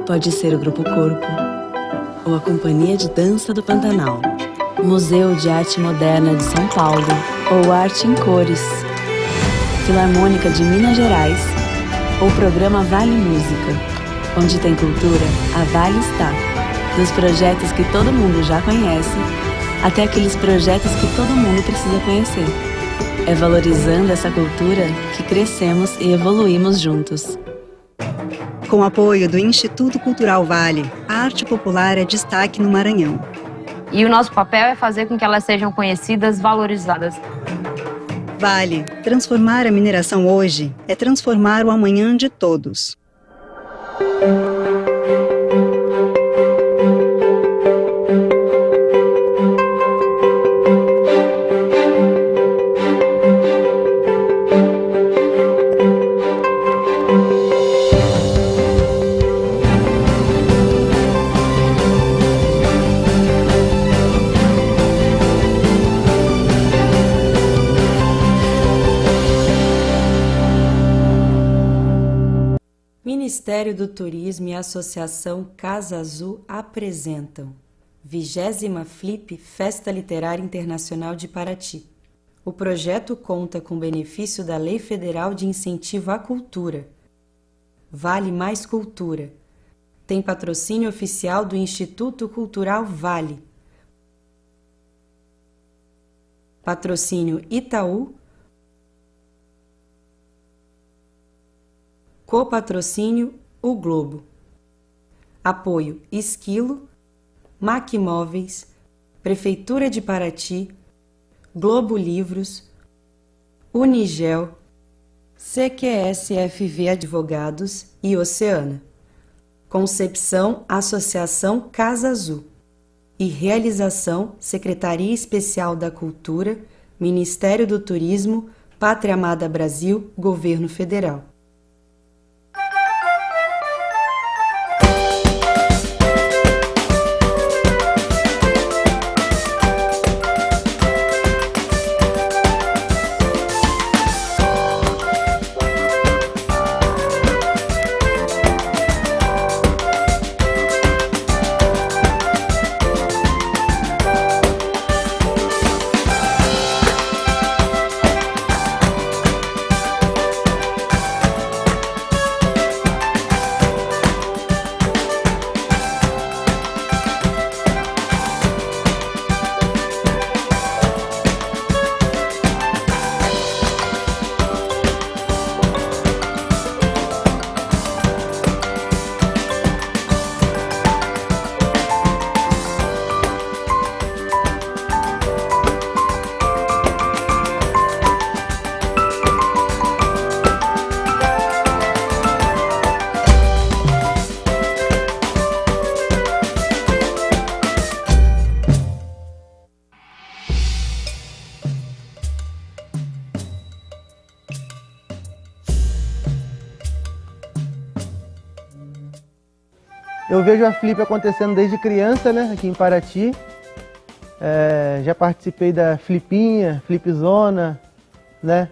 Pode ser o Grupo Corpo ou a Companhia de Dança do Pantanal, Museu de Arte Moderna de São Paulo ou Arte em Cores, Filarmônica de Minas Gerais ou Programa Vale Música. Onde tem cultura, a Vale está. Dos projetos que todo mundo já conhece, até aqueles projetos que todo mundo precisa conhecer. É valorizando essa cultura que crescemos e evoluímos juntos. Com o apoio do Instituto Cultural Vale, a arte popular é destaque no Maranhão. E o nosso papel é fazer com que elas sejam conhecidas, valorizadas. Vale, transformar a mineração hoje é transformar o amanhã de todos. Ministério do Turismo e a Associação Casa Azul apresentam 20ª Flip Festa Literária Internacional de Paraty. O projeto conta com benefício da Lei Federal de Incentivo à Cultura. Vale Mais Cultura. Tem patrocínio oficial do Instituto Cultural Vale. Patrocínio Itaú. Copatrocínio O Globo. Apoio Esquilo, Mac Móveis, Prefeitura de Paraty, Globo Livros, Unigel, CQSFV Advogados e Oceana. Concepção Associação Casa Azul. E realização Secretaria Especial da Cultura, Ministério do Turismo, Pátria Amada Brasil, Governo Federal. Eu vejo a Flip acontecendo desde criança, né, aqui em Paraty. Já participei da Flipinha, Flipzona, né?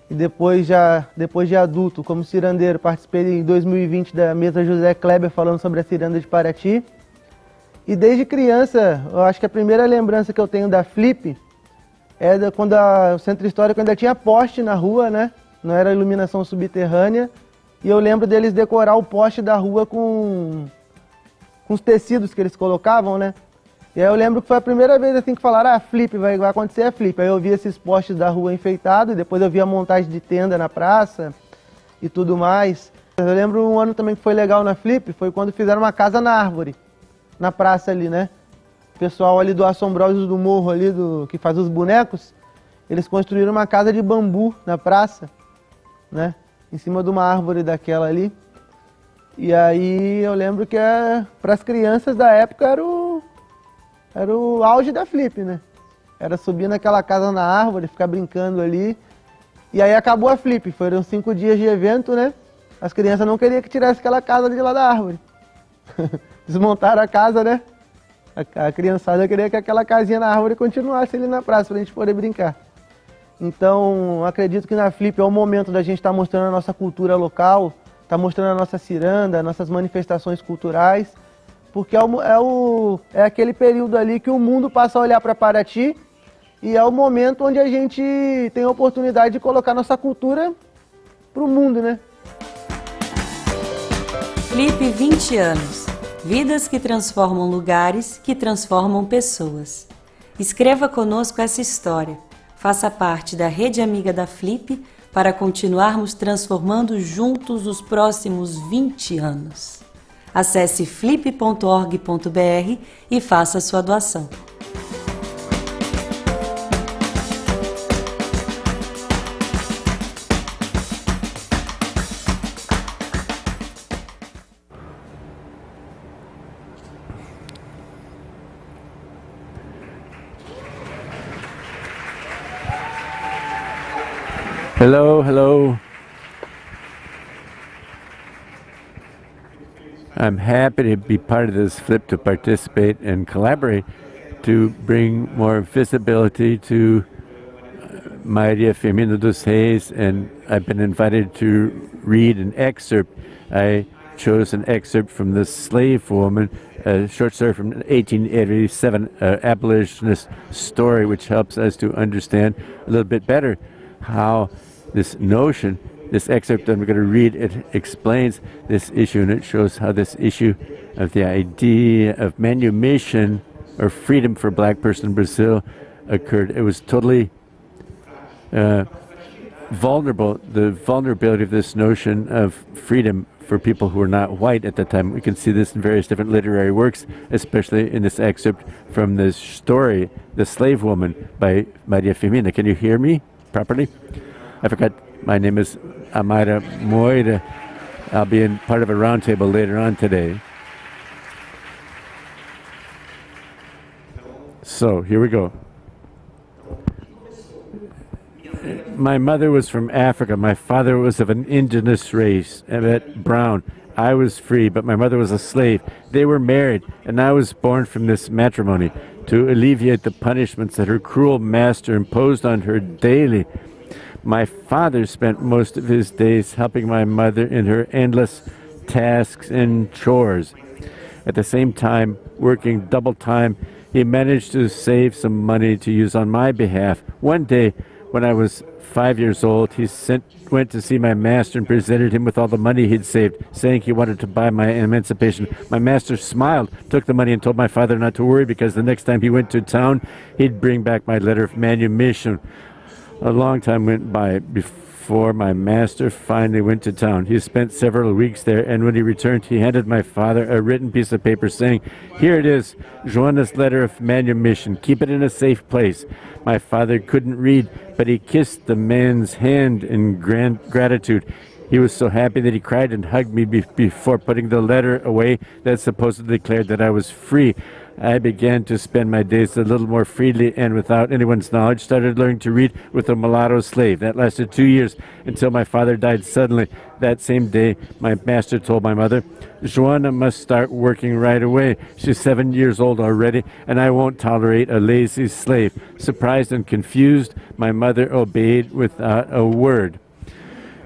E depois de adulto, como cirandeiro, participei em 2020 da mesa José Kleber falando sobre a ciranda de Paraty. E desde criança, eu acho que a primeira lembrança que eu tenho da Flip é quando o Centro Histórico ainda tinha poste na rua, né? Não era iluminação subterrânea. E eu lembro deles decorar o poste da rua com os tecidos que eles colocavam, né? E aí eu lembro que foi a primeira vez assim que falaram, Flip, vai acontecer a Flip. Aí eu vi esses postes da rua enfeitados, e depois eu vi a montagem de tenda na praça e tudo mais. Eu lembro um ano também que foi legal na Flip, foi quando fizeram uma casa na árvore, na praça ali, né? O pessoal ali do Assombrosos do Morro ali, que faz os bonecos, eles construíram uma casa de bambu na praça, né? Em cima de uma árvore daquela ali. E aí eu lembro que para as crianças da época era o auge da Flip, né? Era subir naquela casa na árvore, ficar brincando ali. E aí acabou a Flip, foram 5 dias de evento, né? As crianças não queriam que tirasse aquela casa de lá da árvore. Desmontaram a casa, né? A criançada queria que aquela casinha na árvore continuasse ali na praça, pra gente poder brincar. Então, acredito que na Flip é o momento da gente estar mostrando a nossa cultura local, está mostrando a nossa ciranda, nossas manifestações culturais, porque é aquele período ali que o mundo passa a olhar para Paraty e é o momento onde a gente tem a oportunidade de colocar nossa cultura para o mundo, né? Flip 20 anos. Vidas que transformam lugares, que transformam pessoas. Escreva conosco essa história. Faça parte da rede amiga da Flip para continuarmos transformando juntos os próximos 20 anos. Acesse flip.org.br e faça sua doação. Hello, hello. I'm happy to be part of this flip, to participate and collaborate to bring more visibility to Maria Firmina dos Reis, and I've been invited to read an excerpt. I chose an excerpt from The Slave Woman, a short story from 1887, abolitionist story, which helps us to understand a little bit better how this notion, this excerpt that I'm going to read, it explains this issue, and it shows how this issue of the idea of manumission or freedom for a black person in Brazil occurred. It was totally vulnerable, the vulnerability of this notion of freedom for people who were not white at the time. We can see this in various different literary works, especially in this excerpt from this story, The Slave Woman by Maria Firmina. Can you hear me properly? I forgot, my name is Amara Moira. I'll be in part of a roundtable later on today. So, here we go. My mother was from Africa. My father was of an indigenous race, brown. I was free, but my mother was a slave. They were married, and I was born from this matrimony to alleviate the punishments that her cruel master imposed on her daily. My father spent most of his days helping my mother in her endless tasks and chores. At the same time, working double time, he managed to save some money to use on my behalf. One day, when I was 5 years old, he went to see my master and presented him with all the money he'd saved, saying he wanted to buy my emancipation. My master smiled, took the money, and told my father not to worry because the next time he went to town, he'd bring back my letter of manumission. A long time went by before my master finally went to town. He spent several weeks there, and when he returned, he handed my father a written piece of paper saying, "Here it is, Joana's letter of manumission. Keep it in a safe place." My father couldn't read, but he kissed the man's hand in gratitude. He was so happy that he cried and hugged me before putting the letter away that supposedly declared that I was free. I began to spend my days a little more freely and without anyone's knowledge, started learning to read with a mulatto slave. That lasted 2 years until my father died suddenly. That same day, my master told my mother, "Joana must start working right away. She's 7 years old already, and I won't tolerate a lazy slave." Surprised and confused, my mother obeyed without a word.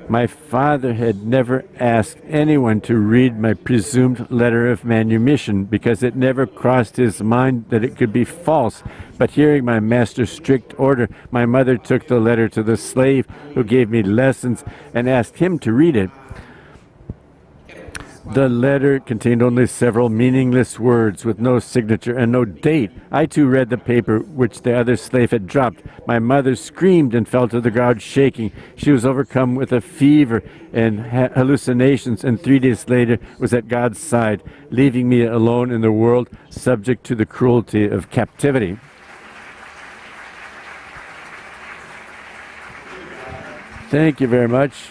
My father had never asked anyone to read my presumed letter of manumission because it never crossed his mind that it could be false. But hearing my master's strict order, my mother took the letter to the slave who gave me lessons and asked him to read it. The letter contained only several meaningless words with no signature and no date. I too read the paper which the other slave had dropped. My mother screamed and fell to the ground shaking. She was overcome with a fever and hallucinations, and 3 days later was at God's side, leaving me alone in the world, subject to the cruelty of captivity. Thank you very much.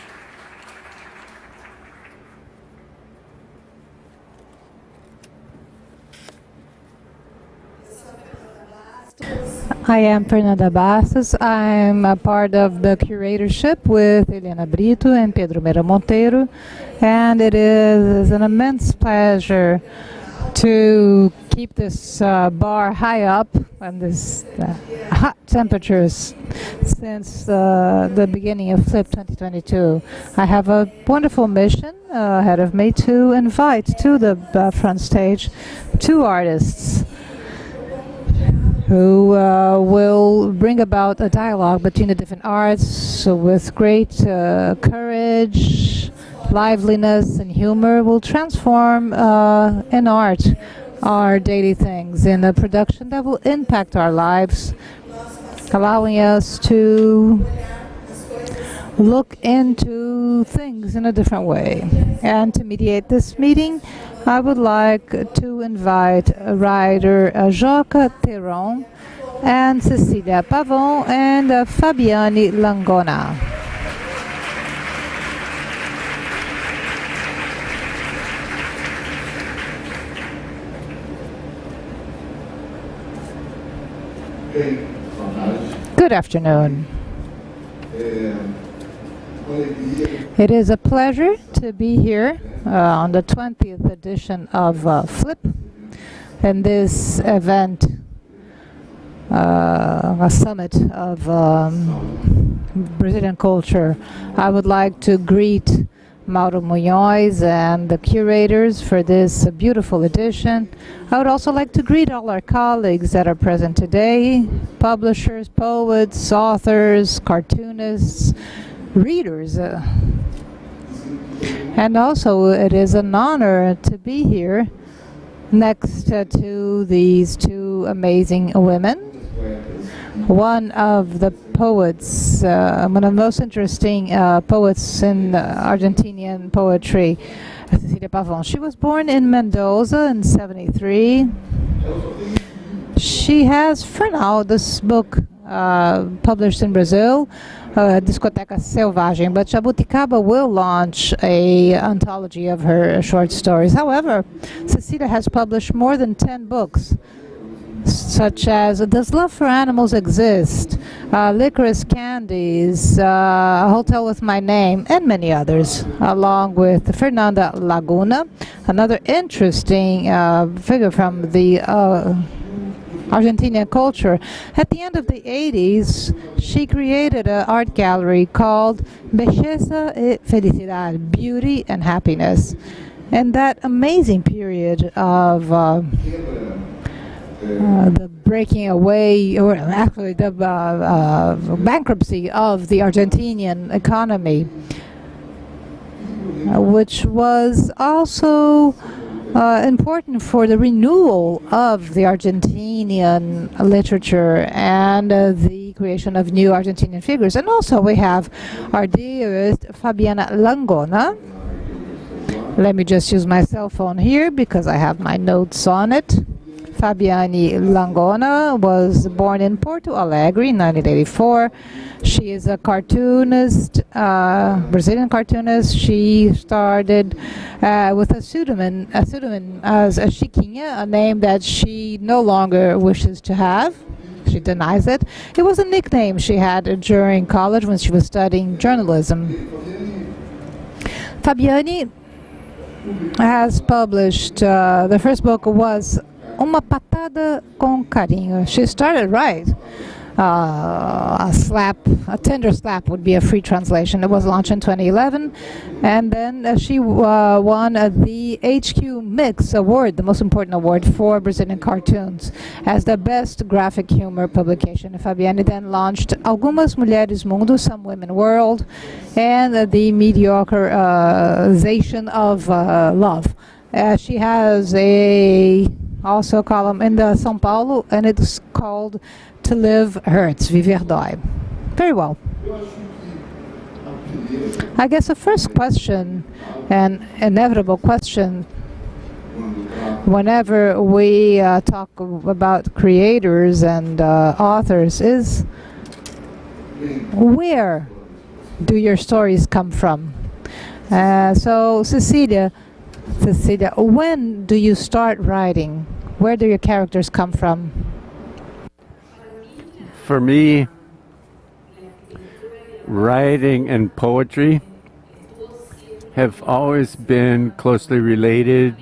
I am Fernanda Bastos. I'm a part of the curatorship with Helena Brito and Pedro Meira Monteiro, and it is an immense pleasure to keep this bar high up and this hot temperatures since the beginning of Flip 2022. I have a wonderful mission ahead of me to invite to the front stage two artists who will bring about a dialogue between the different arts with great courage, liveliness, and humor. Will transform in art our daily things in a production that will impact our lives, allowing us to look into things in a different way. And to mediate this meeting, I would like to invite writer Joca, Terron, and Cecilia, Pavón, and Fabiane, Langona. Good afternoon. It is a pleasure to be here on the 20th edition of Flip, and this event, a summit of Brazilian culture. I would like to greet Mauro Munhoz and the curators for this beautiful edition. I would also like to greet all our colleagues that are present today, publishers, poets, authors, cartoonists, readers. And also it is an honor to be here next to these two amazing women. One of the poets, one of the most interesting poets in Argentinian poetry, Cecilia Pavón. She was born in Mendoza in 1973. She has, for now, this book published in Brazil, Discoteca Selvagem, but Jabuticaba will launch a anthology of her short stories. However, Cecilia has published more than 10 books, such as Does Love for Animals Exist?, Licorice Candies, A Hotel with My Name, and many others, along with Fernanda Langona, another interesting figure from the Argentinian culture. At the end of the 80s, she created an art gallery called Belleza y Felicidad, Beauty and Happiness. And that amazing period of the breaking away, or actually the bankruptcy of the Argentinian economy, which was also important for the renewal of the Argentinian literature and the creation of new Argentinian figures. And also we have our dearest Fabiane Langona. Let me just use my cell phone here because I have my notes on it. Fabiane Langona was born in Porto Alegre in 1984. She is a cartoonist, Brazilian cartoonist. She started with a pseudonym as a Chiquinha, a name that she no longer wishes to have. She denies it. It was a nickname she had during college when she was studying journalism. Fabiane has published, the first book was Uma Patada com Carinho. She started right. A tender slap would be a free translation. It was launched in 2011, and then she won the HQ Mix Award, the most important award for Brazilian cartoons, as the best graphic humor publication. Fabiane then launched Algumas Mulheres Mundo, Some Women World, and the Mediocreization of Love. She has also a column in the São Paulo, and it's called To Live Hurts, Viver Dói. Very well. I guess the first question, an inevitable question, whenever we talk about creators and authors, is where do your stories come from? So Cecilia, when do you start writing? Where do your characters come from? For me, writing and poetry have always been closely related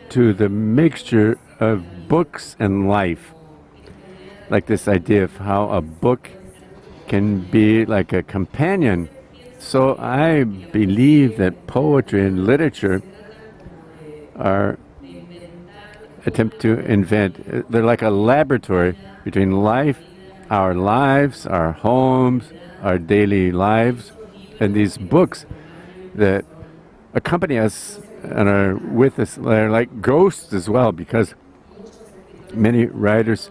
to the mixture of books and life. Like this idea of how a book can be like a companion. So I believe that poetry and literature are attempt to invent. They're like a laboratory between life, our lives, our homes, our daily lives, and these books that accompany us and are with us. They're like ghosts as well, because many writers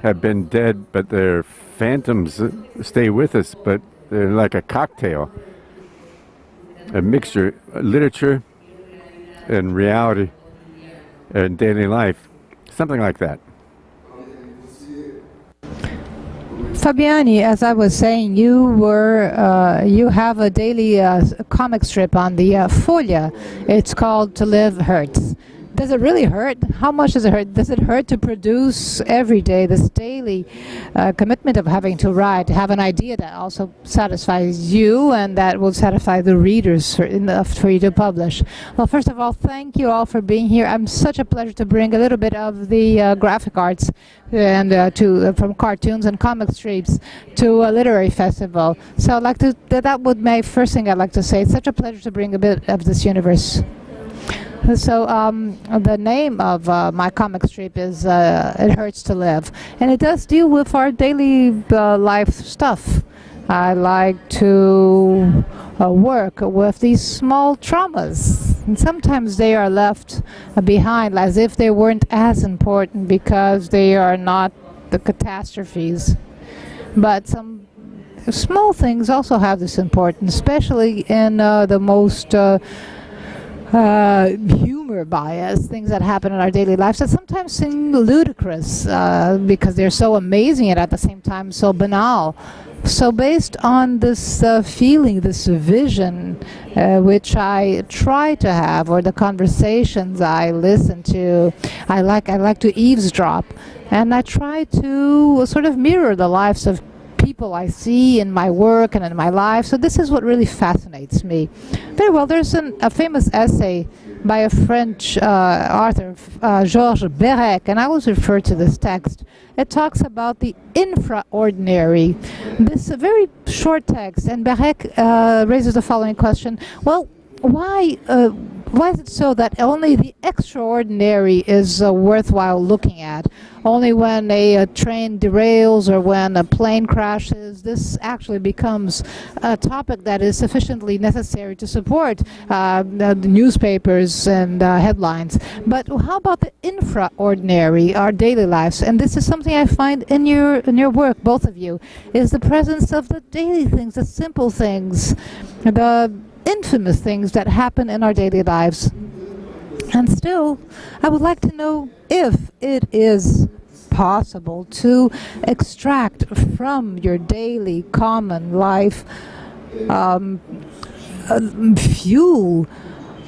have been dead, but their phantoms stay with us, but they're like a cocktail, a mixture, literature and reality and daily life, something like that. Fabiane, as I was saying, you have a daily comic strip on the Folha. It's called To Live Hurts. Does it really hurt? How much does it hurt? Does it hurt to produce every day this daily commitment of having to write, to have an idea that also satisfies you and that will satisfy the readers enough for you to publish? Well, first of all, thank you all for being here. I'm such a pleasure to bring a little bit of the graphic arts and from cartoons and comic strips to a literary festival. So I'd like to, that would be first thing I'd like to say. It's such a pleasure to bring a bit of this universe. So the name of my comic strip is It Hurts to Live, and it does deal with our daily life stuff. I like to work with these small traumas, and sometimes they are left behind as if they weren't as important because they are not the catastrophes. But some small things also have this importance, especially in the most humor bias, things that happen in our daily lives that sometimes seem ludicrous because they're so amazing and at the same time so banal. So based on this feeling, this vision, which I try to have, or the conversations I listen to, I like to eavesdrop, and I try to sort of mirror the lives of people I see in my work and in my life. So this is what really fascinates me. Very well, there's a famous essay by a French author, Georges Perec, and I always refer to this text. It talks about the infraordinary. This is a very short text, and Perec raises the following question. Well, why is it so that only the extraordinary is worthwhile looking at? Only when a train derails or when a plane crashes, this actually becomes a topic that is sufficiently necessary to support the newspapers and headlines. But how about the infraordinary, our daily lives? And this is something I find in your work, both of you, is the presence of the daily things, the simple things, the infamous things that happen in our daily lives. And still, I would like to know if it is possible to extract from your daily common life fuel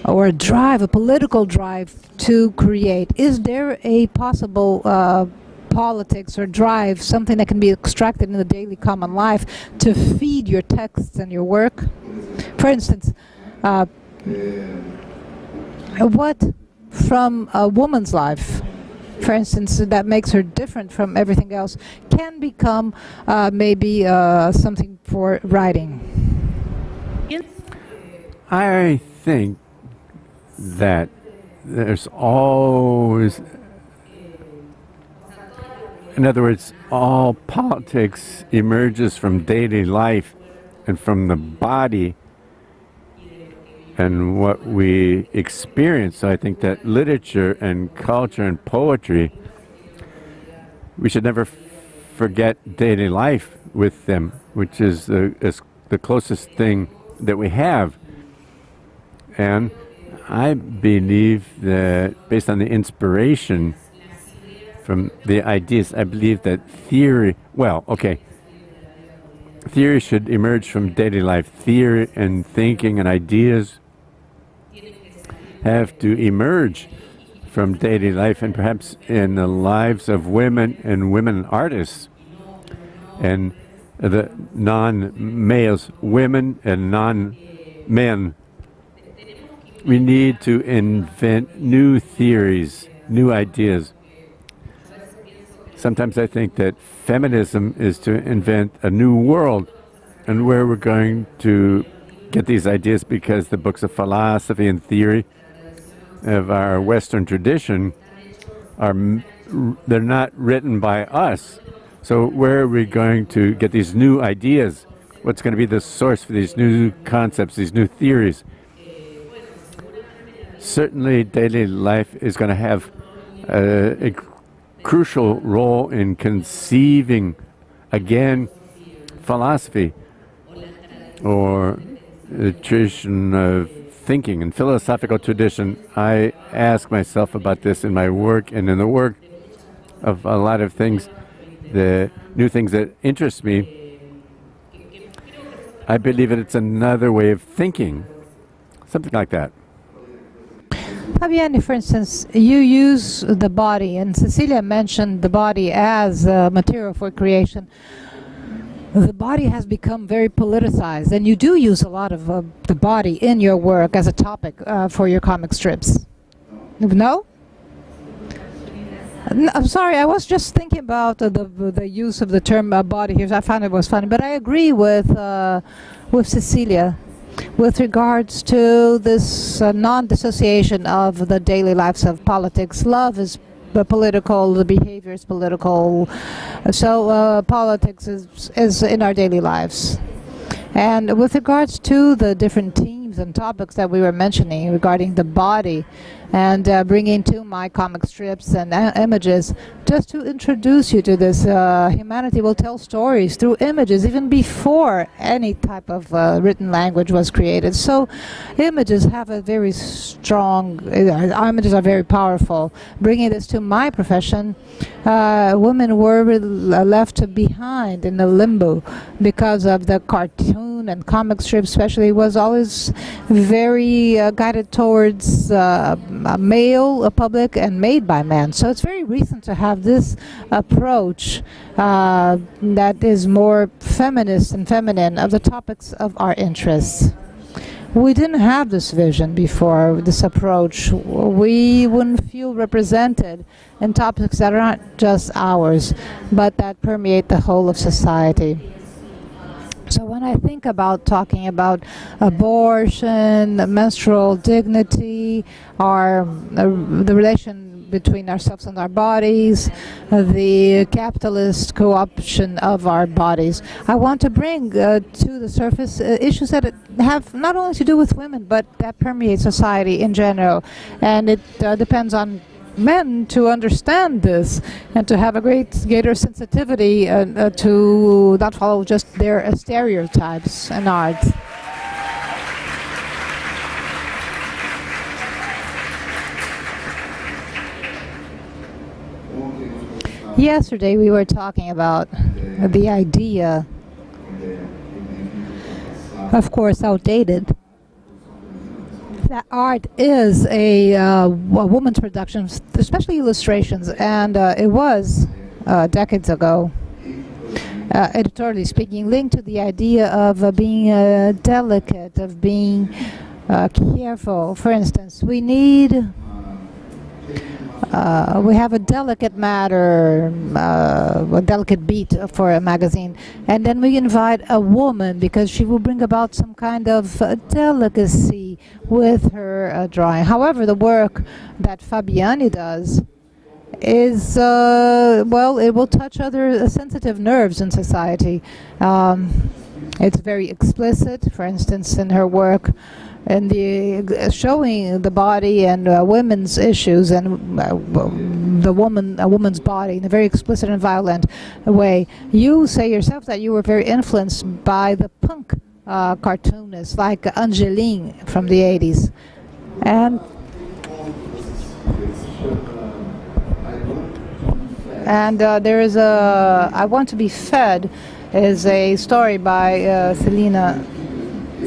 or a drive, a political drive to create. Is there a possible politics or drive, something that can be extracted in the daily common life to feed your texts and your work? For instance, what from a woman's life, for instance, that makes her different from everything else, can become maybe something for writing? I think that there's always, in other words, all politics emerges from daily life and from the body and what we experience. So I think that literature and culture and poetry, we should never forget daily life with them, which is the closest thing that we have. And I believe that based on the inspiration from the ideas, I believe that theory, theory should emerge from daily life. Theory and thinking and ideas have to emerge from daily life and perhaps in the lives of women and women artists and the non-males, women and non-men. We need to invent new theories, new ideas. Sometimes I think that feminism is to invent a new world, and where we're going to get these ideas, because the books of philosophy and theory of our Western tradition they're not written by us. So where are we going to get these new ideas? What's going to be the source for these new concepts, these new theories? Certainly daily life is going to have a crucial role in conceiving, again, philosophy, or the tradition of thinking and philosophical tradition. I ask myself about this in my work and in the work of a lot of things, the new things that interest me. I believe that it's another way of thinking, something like that. Fabiane, for instance, you use the body, and Cecilia mentioned the body as material for creation. The body has become very politicized, and you do use a lot of the body in your work as a topic for your comic strips. No? I'm sorry, I was just thinking about the use of the term body here. I found it was funny, but I agree with Cecilia with regards to this non-dissociation of the daily lives of politics. Love is political, the behavior is political, so politics is in our daily lives. And with regards to the different themes and topics that we were mentioning regarding the body, and bringing to my comic strips and images, just to introduce you to this, humanity will tell stories through images even before any type of written language was created. So images have a very strong, images are very powerful. Bringing this to my profession, women were left behind in a limbo because of the cartoon and comic strip especially was always very guided towards a male public and made by men. So it's very recent to have this approach that is more feminist and feminine of the topics of our interests. We didn't have this vision before, this approach. We wouldn't feel represented in topics that are not just ours, but that permeate the whole of society. So when I think about talking about abortion, menstrual dignity, or the relation between ourselves and our bodies, the capitalist co-option of our bodies, I want to bring to the surface issues that have not only to do with women, but that permeate society in general. And it depends on men to understand this and to have a greater sensitivity to not follow just their stereotypes in art. Yesterday we were talking about the idea, of course outdated, that art is a woman's production, especially illustrations, and it was decades ago, editorially speaking, linked to the idea of being delicate, of being careful. For instance, we have a delicate matter, a delicate beat for a magazine, and then we invite a woman because she will bring about some kind of delicacy with her drawing. However, the work that Fabiane does is, well, it will touch other sensitive nerves in society. It's very explicit, for instance, in her work, and the showing the body and women's issues and a woman's body in a very explicit and violent way. You say yourself that you were very influenced by the punk cartoonists like Angeline from the 80s. And there is I Want to Be Fed is a story by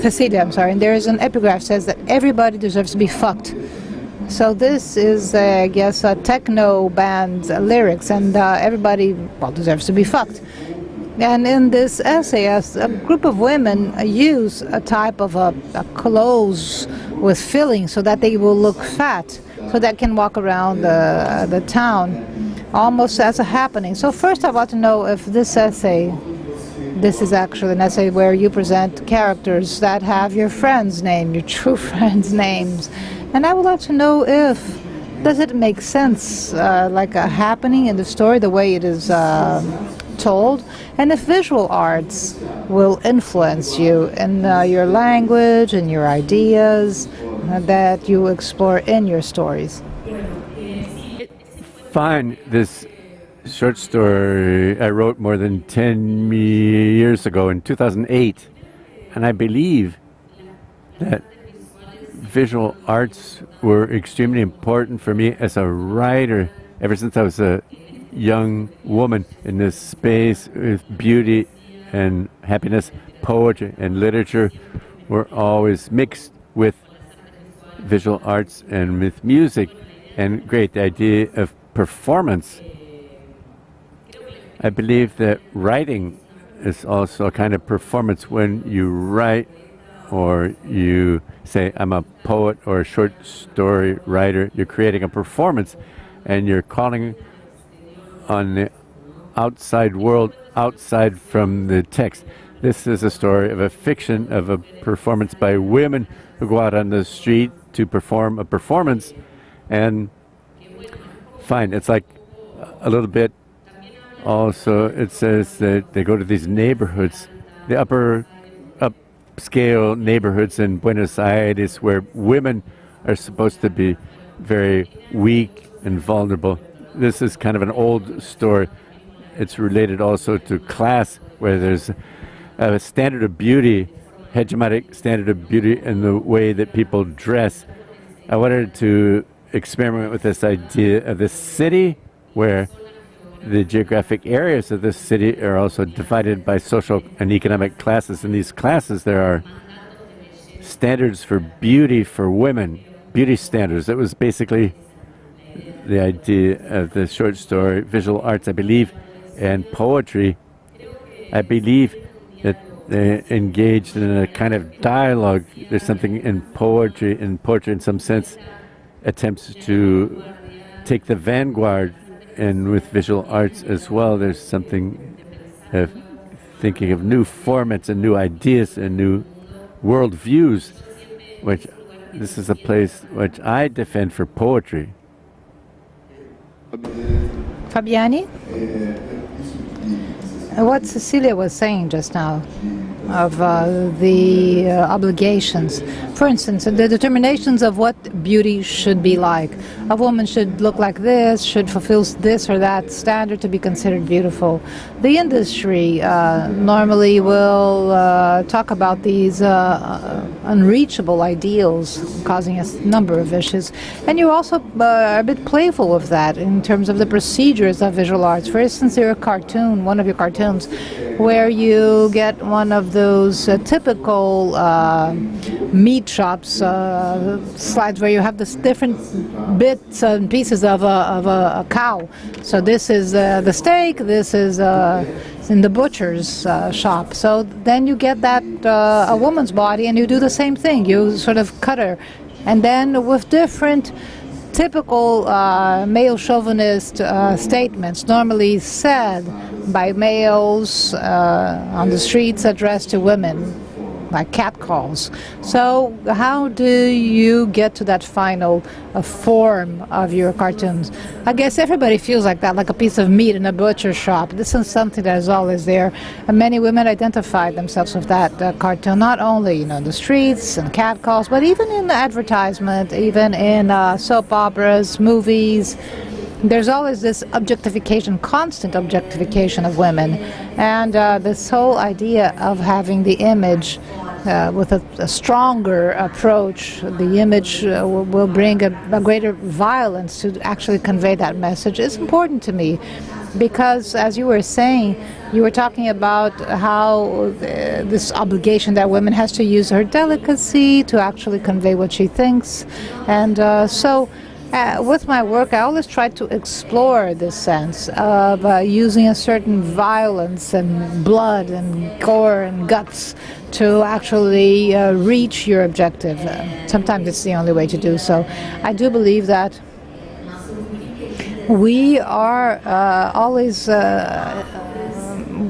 Cecilia, and there is an epigraph that says that everybody deserves to be fucked. So this is, I guess, a techno band's lyrics, and everybody, well, deserves to be fucked. And in this essay, a group of women use a type of a clothes with filling so that they will look fat, so that can walk around the town almost as a happening. So first I want to know if this essay, this is actually an essay where you present characters that have your friends' name, your true friends' names. And I would like to know if, does it make sense, like a happening in the story, the way it is told, and if visual arts will influence you in your language and your ideas that you explore in your stories. Fine, this short story I wrote more than 10 years ago in 2008, and I believe that visual arts were extremely important for me as a writer ever since I was a young woman in this space with beauty and happiness. Poetry and literature were always mixed with visual arts and with music. And great, the idea of performance. I believe that writing is also a kind of performance. When you write or you say, I'm a poet or a short story writer, you're creating a performance and you're calling on the outside world, outside from the text. This is a story of a fiction, of a performance by women who go out on the street to perform a performance. And fine, it's like a little bit also, it says that they go to these neighborhoods, the upscale neighborhoods in Buenos Aires where women are supposed to be very weak and vulnerable. This is kind of an old story. It's related also to class, where there's a standard of beauty, hegemonic standard of beauty in the way that people dress. I wanted to experiment with this idea of this city, where the geographic areas of this city are also divided by social and economic classes. In these classes, there are standards for beauty for women, beauty standards. It was basically the idea of the short story, visual arts, I believe, and poetry. I believe that they engaged in a kind of dialogue. There's something in poetry in some sense attempts to take the vanguard, and with visual arts as well, there's something of thinking of new formats and new ideas and new world views, which this is a place which I defend for poetry. Fabiane? What Cecilia was saying just now of the obligations. For instance, the determinations of what beauty should be like. A woman should look like this, should fulfill this or that standard to be considered beautiful. The industry normally will talk about these unreachable ideals, causing a number of issues. And you're also a bit playful with that in terms of the procedures of visual arts. For instance, your cartoon, one of your cartoons, where you get one of those typical meat shops slides where you have this different bits and pieces of a cow. So this is the steak, this is in the butcher's shop. So then you get that a woman's body and you do the same thing. You sort of cut her. And then with different typical male chauvinist statements normally said by males on the streets addressed to women, like catcalls. So how do you get to that final form of your cartoons? I guess everybody feels like that, like a piece of meat in a butcher shop. This is something that is always there. And many women identify themselves with that cartoon, not only in the streets and catcalls, but even in advertisement, even in soap operas, movies. There's always this objectification, constant objectification of women. And this whole idea of having the image with a stronger approach, the image will bring a greater violence to actually convey that message, is important to me. Because, as you were saying, you were talking about how this obligation that women has to use her delicacy to actually convey what she thinks. And so with my work, I always try to explore this sense of using a certain violence and blood and gore and guts to actually reach your objective. Sometimes it's the only way to do so. I do believe that we are always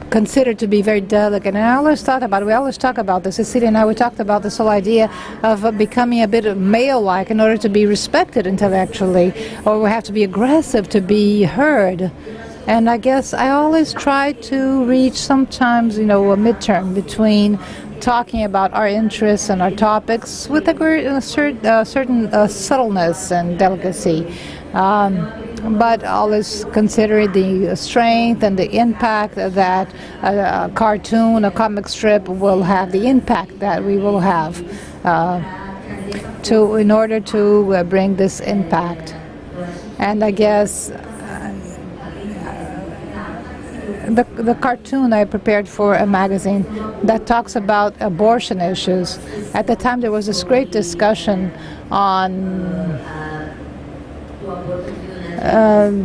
considered to be very delicate, and we always talk about this. Cecilia and I, we talked about this whole idea of becoming a bit male-like in order to be respected intellectually, or we have to be aggressive to be heard. And I guess I always try to reach sometimes, a midterm between talking about our interests and our topics with a certain subtleness and delicacy. But always consider the strength and the impact that a cartoon, a comic strip will have, the impact that we will have in order to bring this impact. And I guess the cartoon I prepared for a magazine that talks about abortion issues. At the time there was this great discussion on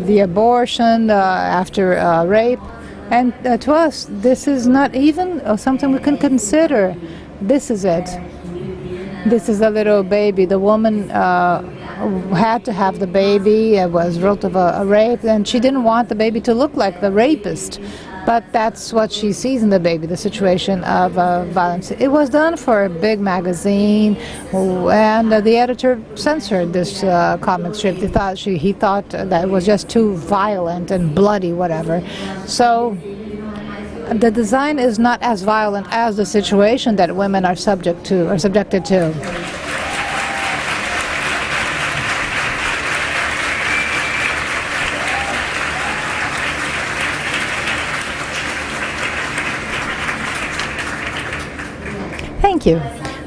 the abortion after rape, and to us this is not even something we can consider. This is it. This is a little baby. The woman had to have the baby. It was result of a rape, and she didn't want the baby to look like the rapist. But that's what she sees in the baby, the situation of violence. It was done for a big magazine, and the editor censored this comic strip. He thought that it was just too violent and bloody, whatever. So the design is not as violent as the situation that women are subjected to. Thank you.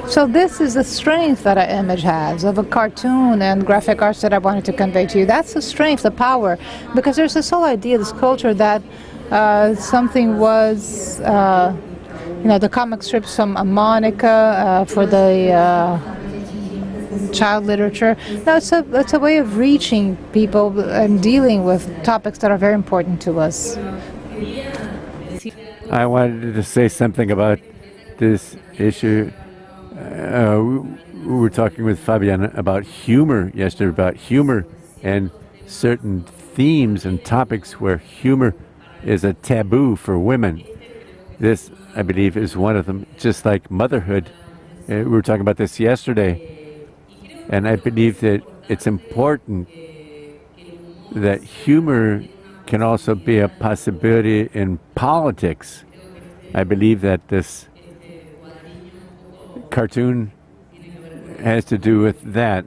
So this is the strength that an image has, of a cartoon and graphic arts that I wanted to convey to you. That's the strength, the power, because there's this whole idea, this culture that something was, the comic strips from Monica for the child literature. No, it's a way of reaching people and dealing with topics that are very important to us. I wanted to say something about this issue. We were talking with Fabiane about humor yesterday, about humor and certain themes and topics where humor is a taboo for women. This, I believe, is one of them, just like motherhood. We were talking about this yesterday, and I believe that it's important that humor can also be a possibility in politics. I believe that this cartoon has to do with that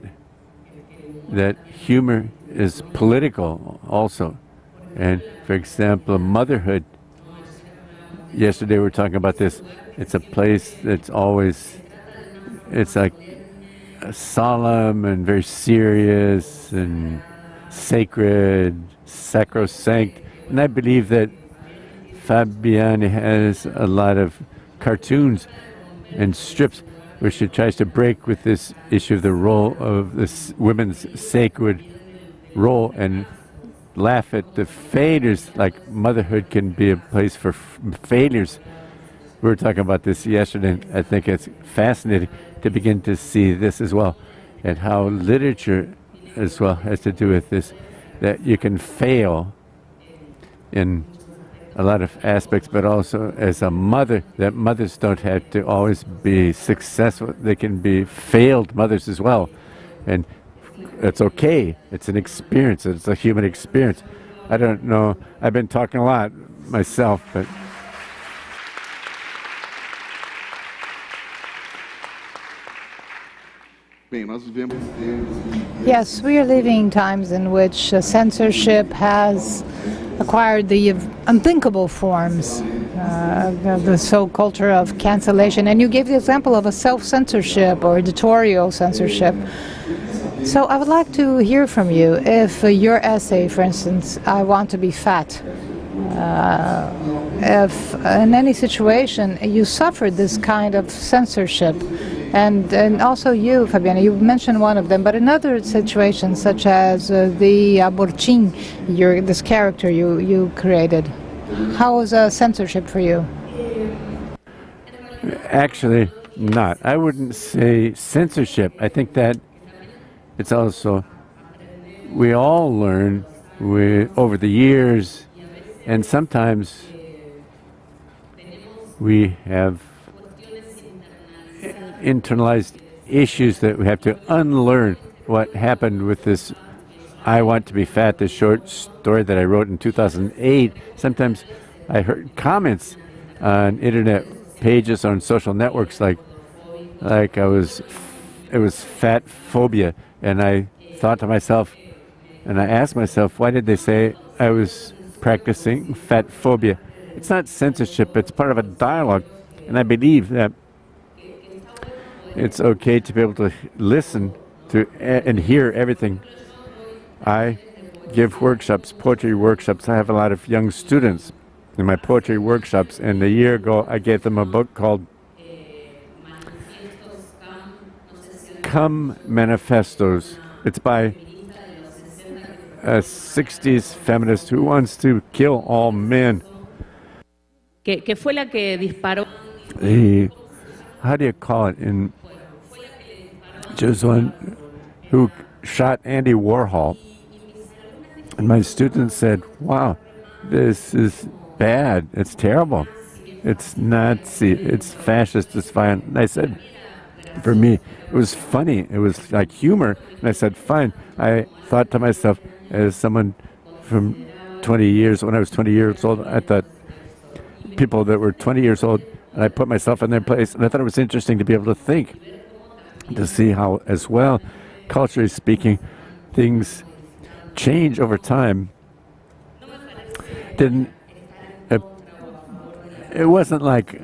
humor is political also. And for example, motherhood, yesterday we were talking about this, it's a place that's always, it's like solemn and very serious and sacred, sacrosanct. And I believe that Fabiane has a lot of cartoons and strips where she tries to break with this issue of the role of this women's sacred role and laugh at the failures, like motherhood can be a place for failures. We were talking about this yesterday, and I think it's fascinating to begin to see this as well, and how literature as well has to do with this, that you can fail in a lot of aspects, but also as a mother, that mothers don't have to always be successful. They can be failed mothers as well. And it's okay. It's an experience. It's a human experience. I don't know. I've been talking a lot myself, but... Yes, we are living times in which censorship has acquired the unthinkable forms, the so-called culture of cancellation. And you gave the example of a self-censorship or editorial censorship. So I would like to hear from you if your essay, for instance, I want to be fat, if in any situation you suffered this kind of censorship, And also you, Fabiane, you mentioned one of them, but in other situations, such as the Abortin, this character you created, how was censorship for you? Actually, not. I wouldn't say censorship. I think that it's also, we all learn over the years, and sometimes we have internalized issues that we have to unlearn. What happened with this I Want to Be Fat, this short story that I wrote in 2008, sometimes I heard comments on internet pages on social networks like it was fat phobia, and I thought to myself, and I asked myself, why did they say I was practicing fat phobia? It's not censorship, it's part of a dialogue, and I believe that it's okay to be able to listen to and hear everything. I give workshops, poetry workshops. I have a lot of young students in my poetry workshops, and a year ago I gave them a book called Come Manifestos. It's by a 60s feminist who wants to kill all men. Que fue la que disparó. How do you call it? She was one who shot Andy Warhol. And my students said, wow, this is bad. It's terrible. It's Nazi. It's fascist. It's violent. And I said, for me, it was funny. It was like humor. And I said, fine. I thought to myself, as someone from 20 years, when I was 20 years old, I thought people that were 20 years old, and I put myself in their place, and I thought it was interesting to be able to think, to see how, as well, culturally speaking, things change over time. It wasn't like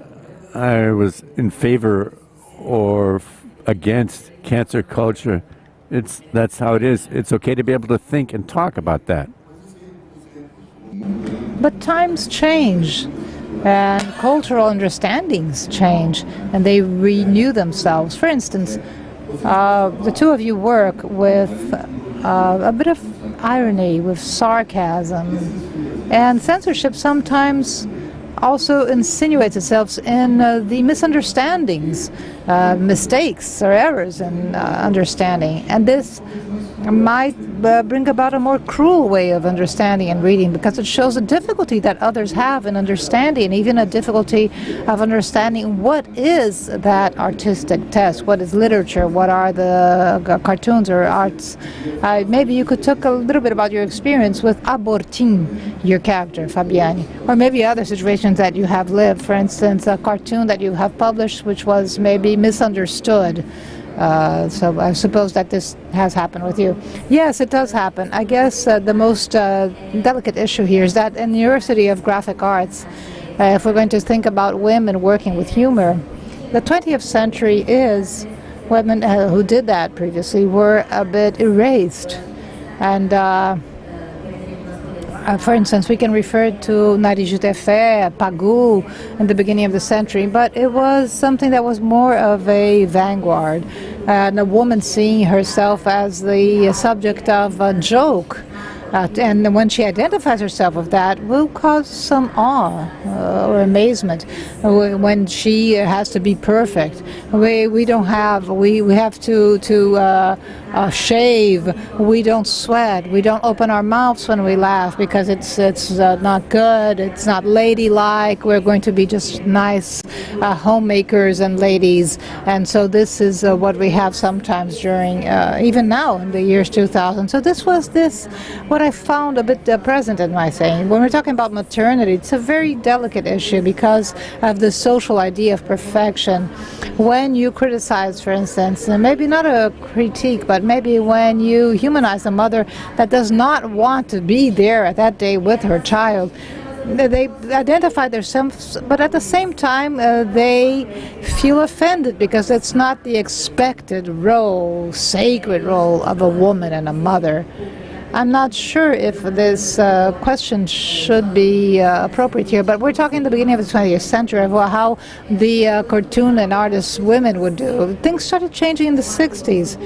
I was in favor or against cancer culture. That's how it is. It's okay to be able to think and talk about that. But times change, and cultural understandings change, and they renew themselves. For instance, the two of you work with a bit of irony, with sarcasm, and censorship sometimes also insinuates itself in the misunderstandings, mistakes or errors in understanding. And this might bring about a more cruel way of understanding and reading, because it shows a difficulty that others have in understanding, even a difficulty of understanding what is that artistic test, what is literature, what are the cartoons or arts. Maybe you could talk a little bit about your experience with Abortin, your character, Fabiane, or maybe other situations that you have lived. For instance, a cartoon that you have published which was maybe misunderstood. So I suppose that this has happened with you. Yes, it does happen. I guess the most delicate issue here is that in the University of Graphic Arts, if we're going to think about women working with humor, the 20th century is women who did that previously were a bit erased. And for instance, we can refer to Nariju Tefé, Pagu in the beginning of the century, but it was something that was more of a vanguard, and a woman seeing herself as the subject of a joke. And when she identifies herself with that, will cause some awe or amazement. When she has to be perfect, we don't have. We have to shave. We don't sweat. We don't open our mouths when we laugh because it's not good. It's not ladylike. We're going to be just nice homemakers and ladies. And so this is what we have sometimes during even now in the years 2000. So this was what I found a bit present in my saying. When we're talking about maternity, it's a very delicate issue because of the social idea of perfection. When you criticize, for instance, and maybe not a critique, but maybe when you humanize a mother that does not want to be there at that day with her child, they identify themselves, but at the same time they feel offended because it's not the expected role, sacred role of a woman and a mother. I'm not sure if this question should be appropriate here, but we're talking the beginning of the 20th century of how the cartoon and artists women would do. Things started changing in the 60s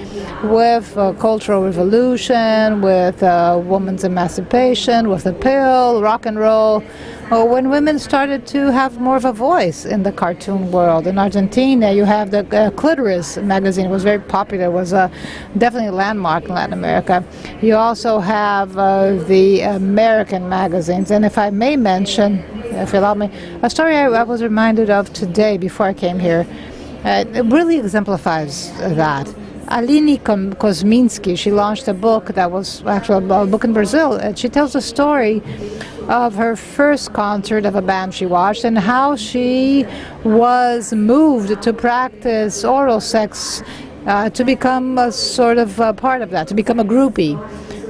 with cultural revolution, with women's emancipation, with the pill, rock and roll, when women started to have more of a voice in the cartoon world. In Argentina, you have the Clitoris magazine. It was very popular. It was definitely a landmark in Latin America. You also have the American magazines. And if I may mention, if you allow me, a story I was reminded of today before I came here. It really exemplifies that. Aline Kosminski, she launched a book that was actually a book in Brazil, and she tells the story of her first concert of a band she watched and how she was moved to practice oral sex to become a sort of part of that, to become a groupie.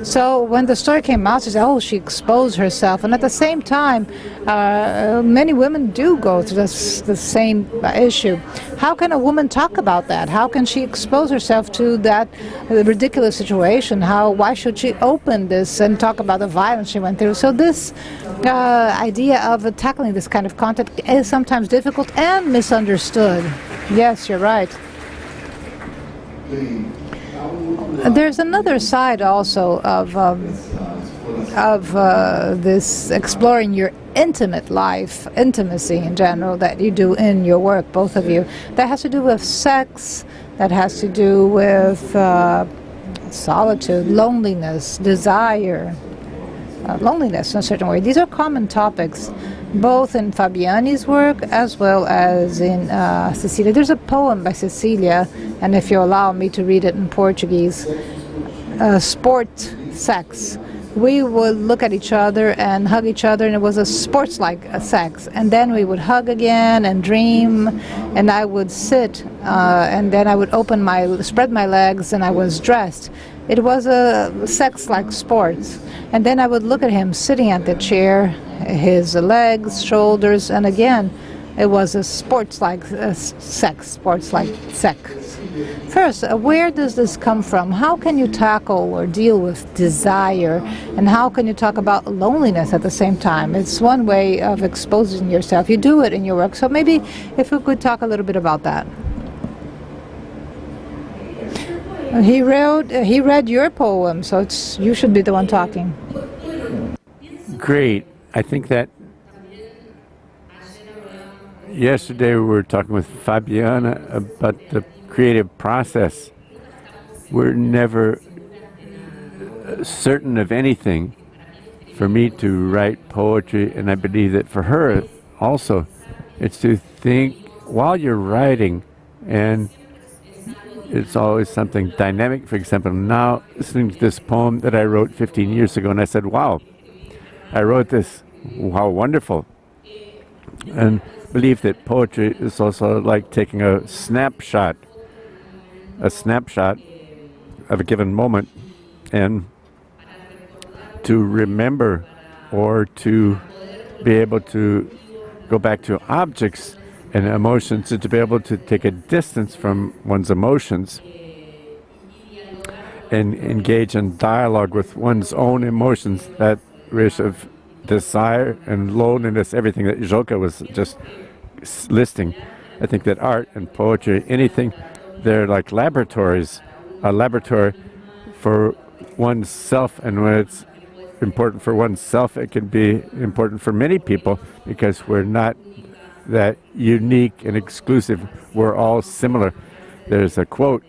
So when the story came out, she said, oh, she exposed herself. And at the same time, many women do go through the same issue. How can a woman talk about that? How can she expose herself to that ridiculous situation? Why should she open this and talk about the violence she went through? So this idea of tackling this kind of content is sometimes difficult and misunderstood. Yes, you're right. There's another side also of this exploring your intimate life, intimacy in general, that you do in your work, both of you. That has to do with sex, that has to do with solitude, loneliness, desire, loneliness in a certain way. These are common topics, both in Fabiane's work as well as in Cecilia. There's a poem by Cecilia, and if you allow me to read it in Portuguese, Sport Sex. We would look at each other and hug each other, and it was a sports-like sex. And then we would hug again and dream, and I would sit, and then I would spread my legs, and I was dressed. It was a sex like sports. And then I would look at him sitting at the chair, his legs, shoulders, and again, it was a sports-like sex, sports-like sex. First, where does this come from? How can you tackle or deal with desire? And how can you talk about loneliness at the same time? It's one way of exposing yourself. You do it in your work. So maybe if we could talk a little bit about that. He read your poem, so you should be the one talking. Great. I think that yesterday we were talking with Fabiane about the creative process. We're never certain of anything. For me to write poetry, and I believe that for her also, it's to think while you're writing, and it's always something dynamic. For example, now listening to this poem that I wrote 15 years ago, and I said, wow, I wrote this, how wonderful. And believe that poetry is also like taking a snapshot of a given moment, and to remember or to be able to go back to objects and emotions, and to be able to take a distance from one's emotions and engage in dialogue with one's own emotions, that wish of desire and loneliness, everything that Joca was just listing. I think that art and poetry, anything, they're like laboratories, a laboratory for oneself, and when it's important for oneself, it can be important for many people, because we're not that unique and exclusive. We're all similar. There's a quote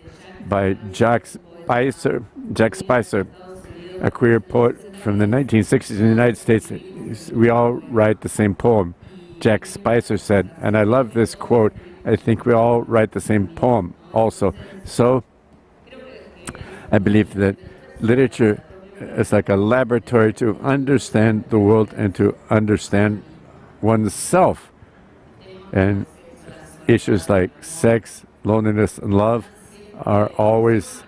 by Jack Spicer, a queer poet from the 1960s in the United States. We all write the same poem. Jack Spicer said, and I love this quote, I think we all write the same poem also. So I believe that literature is like a laboratory to understand the world and to understand oneself. And issues like sex, loneliness, and love are always,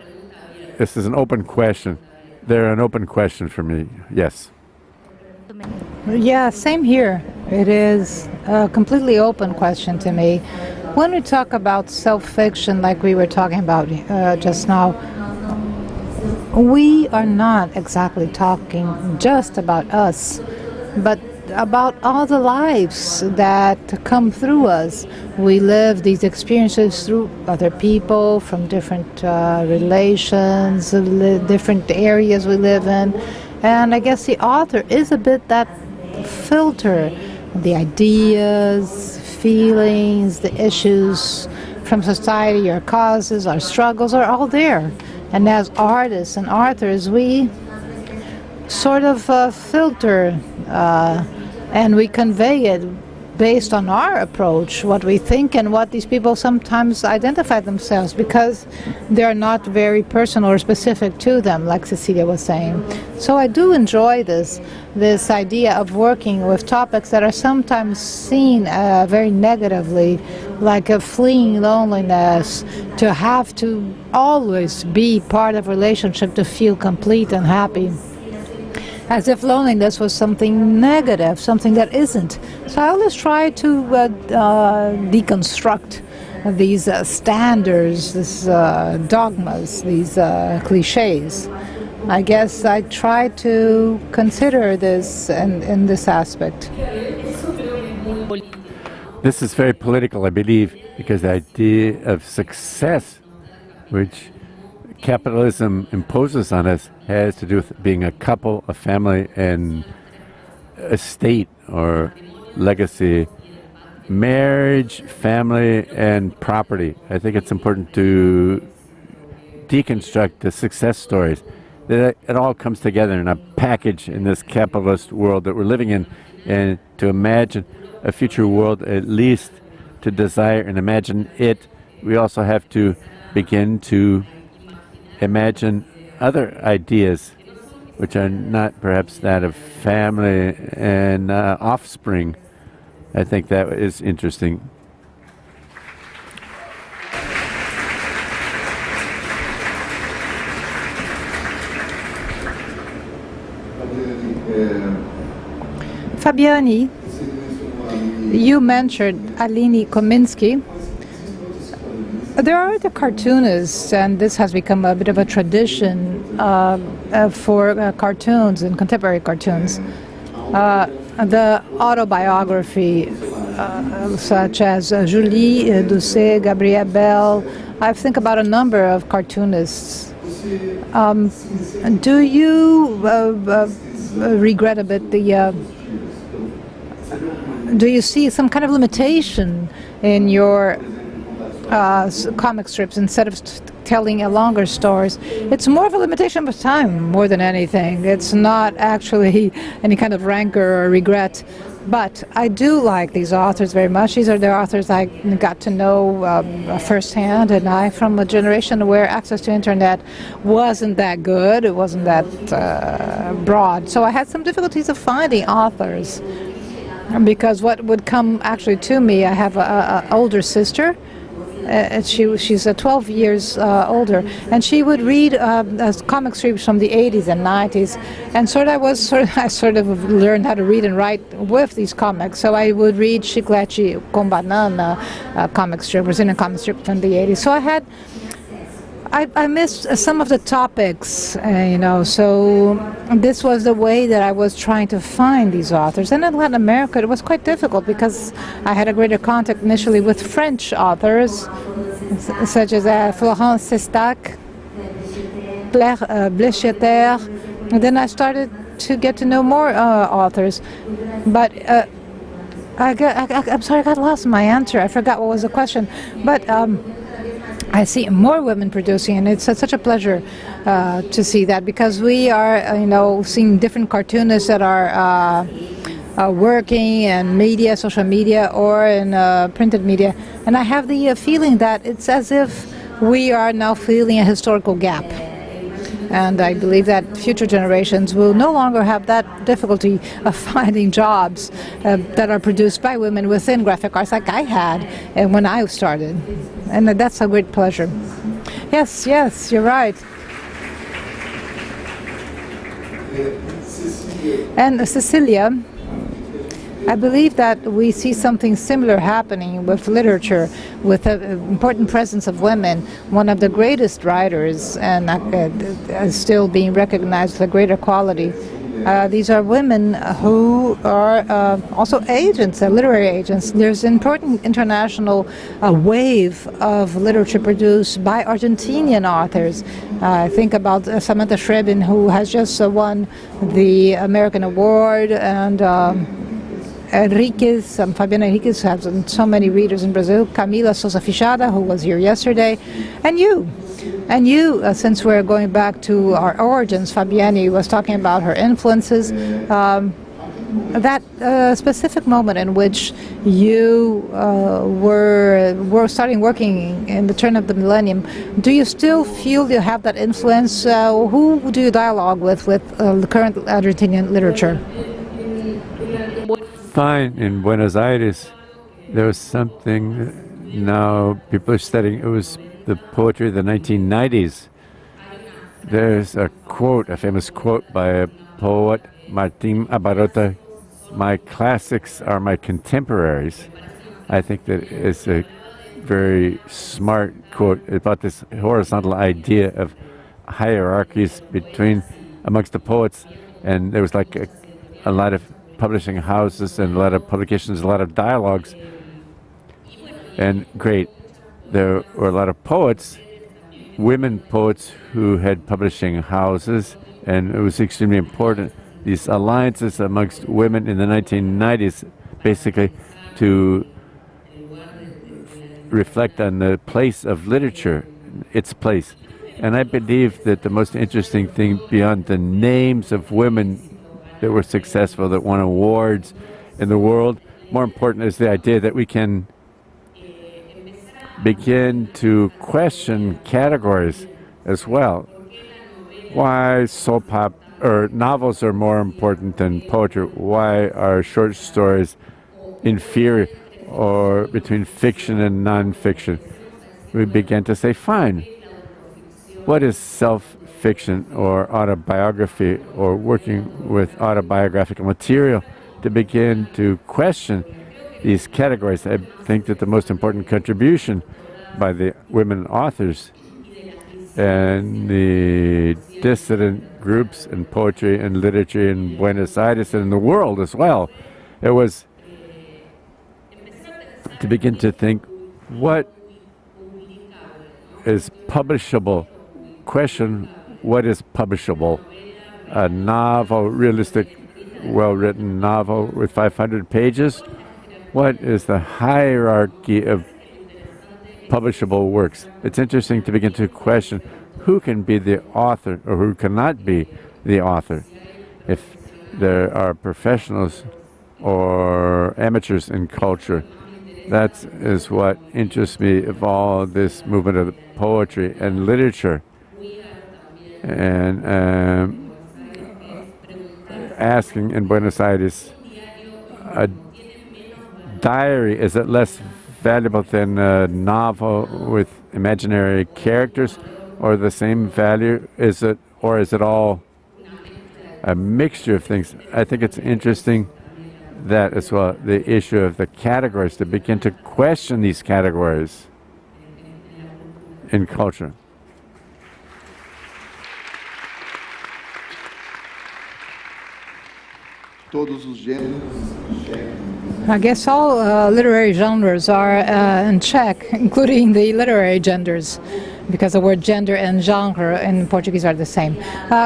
this is an open question. They're an open question for me, yes. Yeah, same here. It is a completely open question to me. When we talk about self-fiction, like we were talking about just now, we are not exactly talking just about us, but about all the lives that come through us. We live these experiences through other people from different relations, different areas we live in. And I guess the author is a bit that filter. The ideas, feelings, the issues from society, our causes, our struggles are all there. And as artists and authors, we sort of filter and we convey it based on our approach, what we think and what these people sometimes identify themselves, because they're not very personal or specific to them, like Cecilia was saying. So I do enjoy this idea of working with topics that are sometimes seen very negatively, like a fleeing loneliness, to have to always be part of a relationship to feel complete and happy. As if loneliness was something negative, something that isn't. So I always try to deconstruct these standards, these dogmas, these cliches. I guess I try to consider this in this aspect. This is very political, I believe, because the idea of success, which capitalism imposes on us, has to do with being a couple, a family, and a state or legacy. Marriage, family, and property. I think it's important to deconstruct the success stories. That it all comes together in a package in this capitalist world that we're living in, and to imagine a future world, at least to desire and imagine it, we also have to begin to imagine other ideas which are not perhaps that of family and offspring. I think that is interesting. Fabiane, you mentioned Aline Kominsky. There are the cartoonists, and this has become a bit of a tradition for cartoons and contemporary cartoons. The autobiography, such as Julie Doucet, Gabrielle Bell. I think about a number of cartoonists. Do you regret a bit do you see some kind of limitation in your comic strips instead of telling a longer stories? It's more of a limitation of time more than anything. It's not actually any kind of rancor or regret. But I do like these authors very much. These are the authors I got to know firsthand, and I from a generation where access to internet wasn't that good, it wasn't that broad. So I had some difficulties of finding authors, because what would come actually to me, I have an older sister. She's 12 years older, and she would read comic strips from the 80s and 90s, and I sort of learned how to read and write with these comics. So I would read Chiclete com Banana comic strip, Brazilian comic strip from the 80s. So I missed some of the topics, so this was the way that I was trying to find these authors. And in Latin America, it was quite difficult because I had a greater contact initially with French authors, such as Florent Sestac, Claire Blecheter, and then I started to get to know more authors. But I'm sorry, I got lost in my answer. I forgot what was the question. But I see more women producing, and it's such a pleasure to see that, because we are, seeing different cartoonists that are working in media, social media, or in printed media. And I have the feeling that it's as if we are now feeling a historical gap. And I believe that future generations will no longer have that difficulty of finding jobs that are produced by women within graphic arts like I had when I started. And that's a great pleasure. Yes, you're right. And Cecilia, I believe that we see something similar happening with literature, with the important presence of women. One of the greatest writers, and still being recognized with a greater quality. These are women who are also agents, literary agents. There's an important international wave of literature produced by Argentinian authors. Think about Samantha Schrebin, who has just won the American Award, and Fabiane Enriquez has so many readers in Brazil, Camila Souza Fichada, who was here yesterday, and you. And you, since we're going back to our origins, Fabiane was talking about her influences, that specific moment in which you were starting working in the turn of the millennium, do you still feel you have that influence? Who do you dialogue with the current Argentinian literature? Fine. In Buenos Aires, there was something now people are studying. It was the poetry of the 1990s. There's a quote, a famous quote by a poet, Martín Abarota, "My classics are my contemporaries." I think that it's a very smart quote about this horizontal idea of hierarchies amongst the poets, and there was like a lot of publishing houses and a lot of publications, a lot of dialogues, and great. There were a lot of poets, women poets, who had publishing houses, and it was extremely important, these alliances amongst women in the 1990s, basically to reflect on the place of literature, its place. And I believe that the most interesting thing beyond the names of women that were successful, that won awards in the world, more important is the idea that we can begin to question categories as well. Why soap opera or novels are more important than poetry? Why are short stories inferior, or between fiction and non-fiction? We began to say, fine, what is self-fiction or autobiography, or working with autobiographical material, to begin to question these categories? I think that the most important contribution by the women authors and the dissident groups in poetry and literature in Buenos Aires and in the world as well, it was to begin to think, what is publishable? Question, what is publishable? A novel, realistic, well-written novel with 500 pages? What is the hierarchy of publishable works? It's interesting to begin to question who can be the author or who cannot be the author. If there are professionals or amateurs in culture, that is what interests me of all this movement of poetry and literature. And asking in Buenos Aires, a diary, is it less valuable than a novel with imaginary characters, or the same value? Is it, or is it all a mixture of things? I think it's interesting that as well, the issue of the categories, to begin to question these categories in culture. I guess all literary genres are in check, including the literary genders, because the word gender and genre in Portuguese are the same.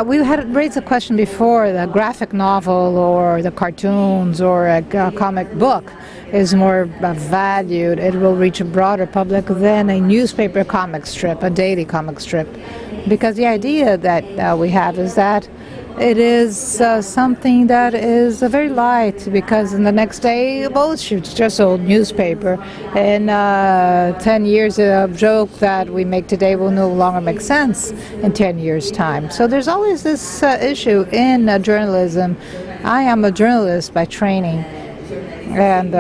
We had raised a question before: the graphic novel or the cartoons or a comic book is more valued. It will reach a broader public than a newspaper comic strip, a daily comic strip, because the idea that we have is that it is something that is very light, because in the next day, well, it's just old newspaper. In 10 years, a joke that we make today will no longer make sense in 10 years' time. So there's always this issue in journalism. I am a journalist by training, and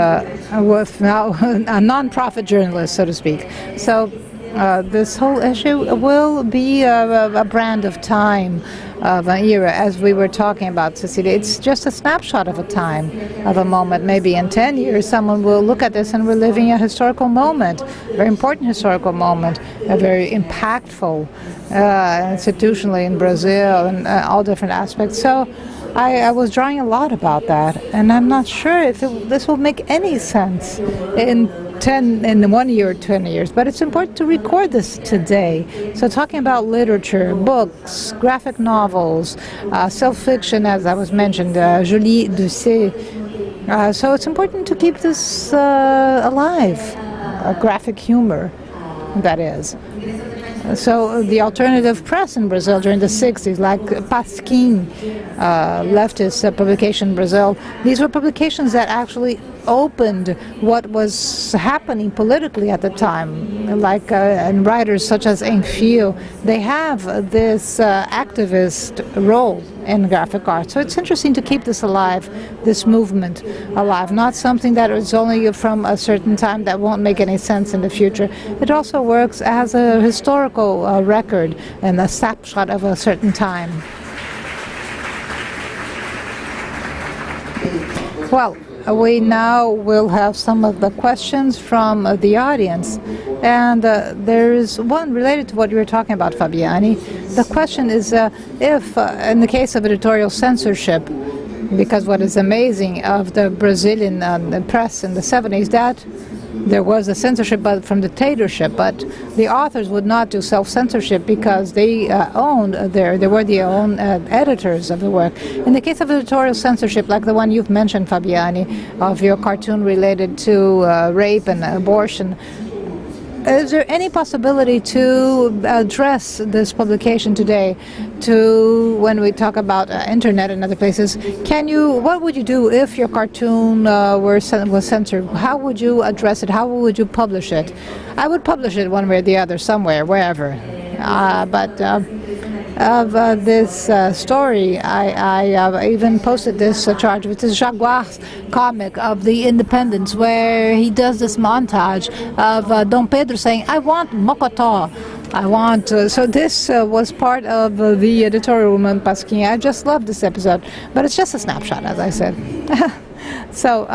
with now a non-profit journalist, so to speak. So this whole issue will be a brand of time, of an era, as we were talking about, Cecilia. It's just a snapshot of a time, of a moment. Maybe in 10 years, someone will look at this and we're living a historical moment, a very important historical moment, a very impactful institutionally in Brazil and all different aspects. So I was drawing a lot about that, and I'm not sure if this will make any sense in 1 year or 20 years, but it's important to record this today. So talking about literature, books, graphic novels, self-fiction, as I was mentioned, Julie Doucet. So it's important to keep this alive, graphic humor, that is. So the alternative press in Brazil during the 60s, like Pasquim, leftist publication in Brazil, these were publications that actually opened what was happening politically at the time, like and writers such as Enfio, they have this activist role in graphic art. So it's interesting to keep this alive, this movement alive, not something that is only from a certain time that won't make any sense in the future. It also works as a historical record and a snapshot of a certain time. Well, we now will have some of the questions from the audience, and there is one related to what you were talking about, Fabiane. The question is if, in the case of editorial censorship, because what is amazing of the Brazilian press in the 70s, that there was a censorship from the dictatorship, but the authors would not do self-censorship because they owned they were the own editors of the work. In the case of editorial censorship, like the one you've mentioned, Fabiane, of your cartoon related to rape and abortion, is there any possibility to address this publication today to when we talk about internet and other places? What would you do if your cartoon was censored? How would you address it? How would you publish it? I would publish it one way or the other, somewhere, wherever. But of this story, I even posted this charge, which is Jaguar's comic of the Independence, where he does this montage of Dom Pedro saying, "I want Mocotó. I want." So this was part of the editorial room in Pasquim. I just love this episode, but it's just a snapshot, as I said. So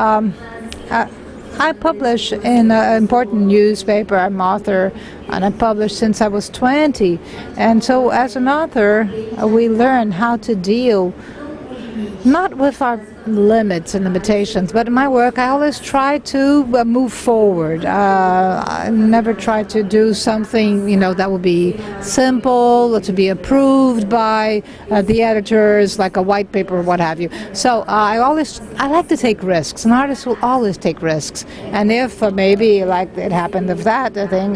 I publish in an important newspaper. I'm author, and I published since I was 20. And so as an author, we learn how to deal not with our limits and limitations, but in my work I always try to move forward. I never try to do something, that would be simple, to be approved by the editors, like a white paper or what have you. So I like to take risks. An artist will always take risks. And if maybe, like it happened of that thing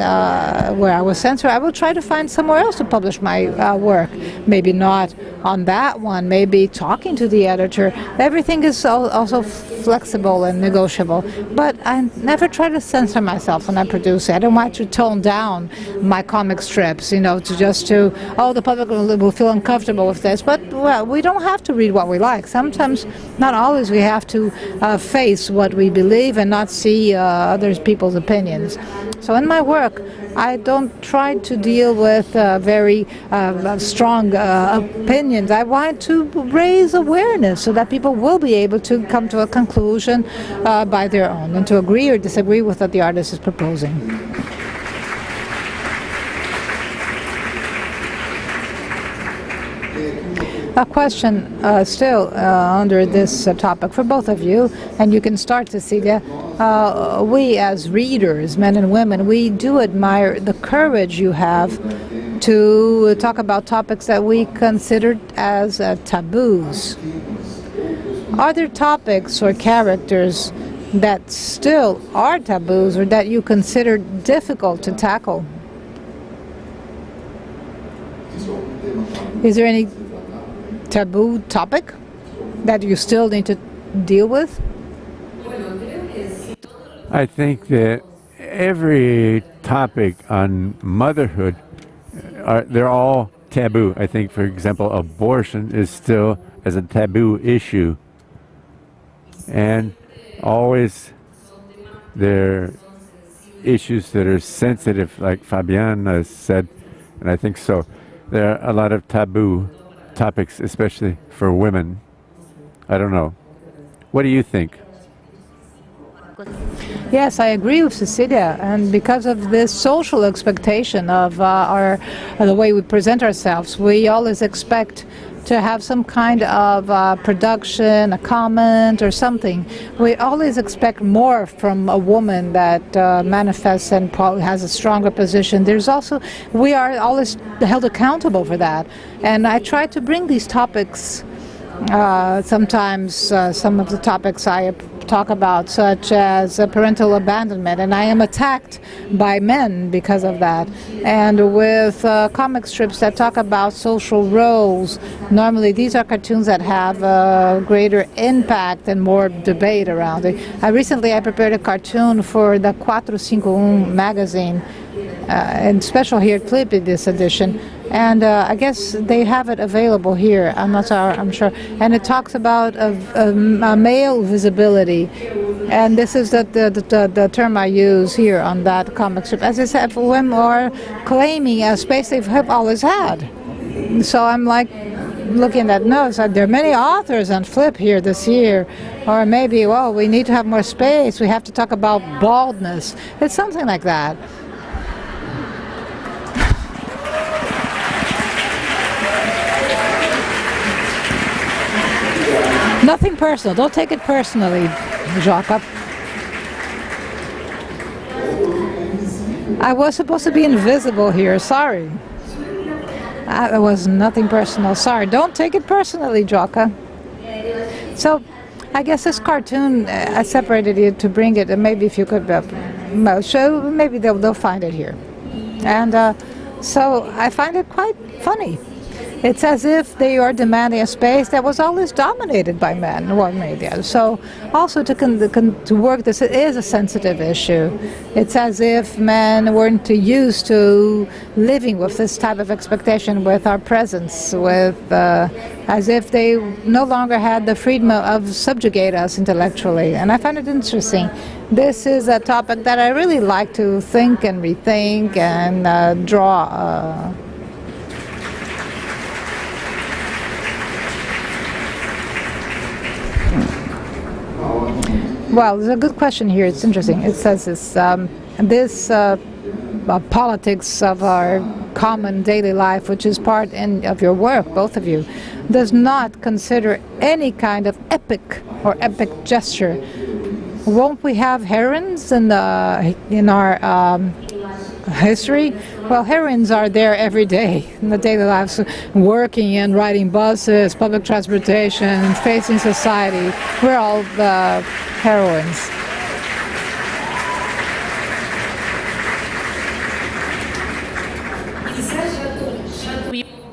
where I was censored, I will try to find somewhere else to publish my work. Maybe not on that one, maybe talking to the editor. Everything is also flexible and negotiable, but I never try to censor myself when I produce it. I don't want to tone down my comic strips, the public will feel uncomfortable with this, but well, we don't have to read what we like. Sometimes, not always, we have to face what we believe and not see other people's opinions. So in my work, I don't try to deal with very strong opinions. I want to raise awareness so that people will be able to come to a conclusion by their own and to agree or disagree with what the artist is proposing. A question still under this topic for both of you, and you can start, Cecilia. We as readers, men and women, we do admire the courage you have to talk about topics that we considered as taboos. Are there topics or characters that still are taboos or that you consider difficult to tackle? Is there any taboo topic that you still need to deal with? I think that every topic on motherhood, they're all taboo. I think, for example, abortion is still as a taboo issue. And always there issues that are sensitive, like Fabiane said, and I think so. There are a lot of taboo topics, especially for women. I don't know. What do you think? Yes, I agree with Cecilia, and because of this social expectation of the way we present ourselves, we always expect to have some kind of production, a comment or something. We always expect more from a woman that manifests and has a stronger position. We are always held accountable for that, and I try to bring these topics. Sometimes some of the topics I talk about, such as parental abandonment, and I am attacked by men because of that. And with comic strips that talk about social roles, normally these are cartoons that have a greater impact and more debate around it. Recently I prepared a cartoon for the 451 magazine, and special here at Felipe this edition. And I guess they have it available here. I'm sure. And it talks about a male visibility, and this is the term I use here on that comic strip. As I said, women are claiming a space they have always had. So I'm like looking at notes. There are many authors on Flip here this year, or maybe we need to have more space. We have to talk about baldness. It's something like that. Nothing personal. Don't take it personally, Joca. I was supposed to be invisible here. Sorry. It was nothing personal. Sorry. Don't take it personally, Joca. So, I guess this cartoon, I separated it to bring it, and maybe if you could show, maybe they'll find it here. And so I find it quite funny. It's as if they are demanding a space that was always dominated by men, one media. So also to work this, it is a sensitive issue. It's as if men weren't used to living with this type of expectation, with our presence, as if they no longer had the freedom of subjugate us intellectually. And I find it interesting. This is a topic that I really like to think and rethink and draw. Well, there's a good question here. It's interesting. It says this politics of our common daily life, which is part of your work, both of you, does not consider any kind of epic or epic gesture. Won't we have heroines in our history? Well, heroines are there every day in the daily lives, working and riding buses, public transportation, facing society. We're all the heroines.